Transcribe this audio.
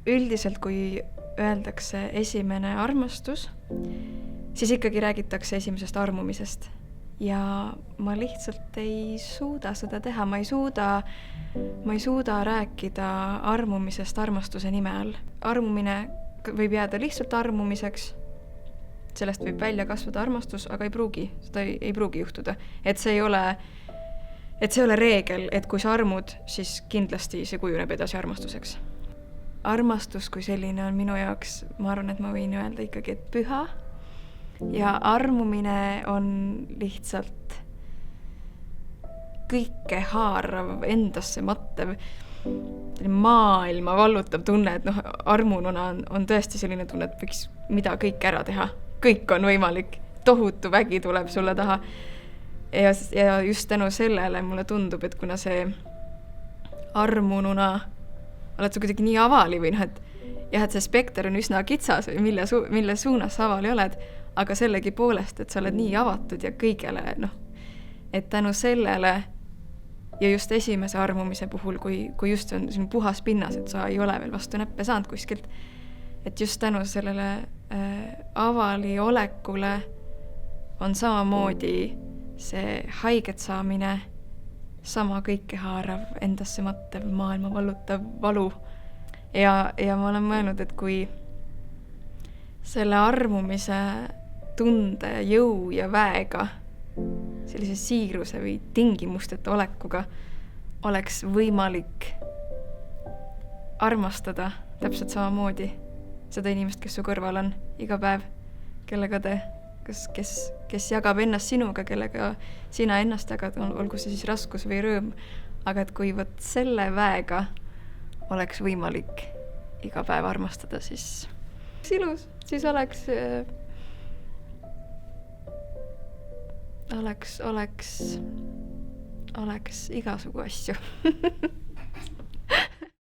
üldiselt, kui öeldakse esimene armastus, siis ikkagi räägitakse esimesest armumisest. Ja ma lihtsalt ei suuda seda teha, ma ei suuda rääkida armumisest armastuse nime all. Armumine võib jääda lihtsalt armumiseks, sellest võib välja kasvada armastus, aga ei pruugi, seda ei pruugi juhtuda. Et see ei ole reegel, et kui sa armud, siis kindlasti see kujuneb edasi armastuseks. Armastus kui selline on minu jaoks, ma arvan, et ma võin öelda ikkagi, et püha. Ja armumine on lihtsalt kõike haarav, endasse mattev, maailma vallutav tunne, et armununa on tõesti selline tunne, et võiks mida kõik ära teha. Kõik on võimalik, tohutu vägi tuleb sulle taha. Ja just tänu sellele mulle tundub, et kuna see armununa oled sa kuidagi nii avali või et see spekter on üsna kitsas, mille suunas sa avali oled, aga sellegi poolest, et sa oled nii avatud ja kõigele, et tänu sellele ja just esimese armumise puhul, kui just on selline puhas pinnas, et sa ei ole veel vastu näppe saanud kuskilt, et just tänu sellele avali olekule on samamoodi see haiget saamine, sama kõike haarav, endasse mattev, maailma vallutav valu. Ja ma olen mõelnud, et kui selle armumise tunde, jõu ja väega, sellise siiruse või tingimusteta olekuga oleks võimalik armastada täpselt samamoodi seda inimest, kes su kõrval on iga päev, kellega kes jagab ennast sinuga, kellega sina ennast jagad, olgu see siis raskus või rõõm, aga et kui võt selle väega oleks võimalik iga päev armastada, siis ilus, siis oleks igasugu asju.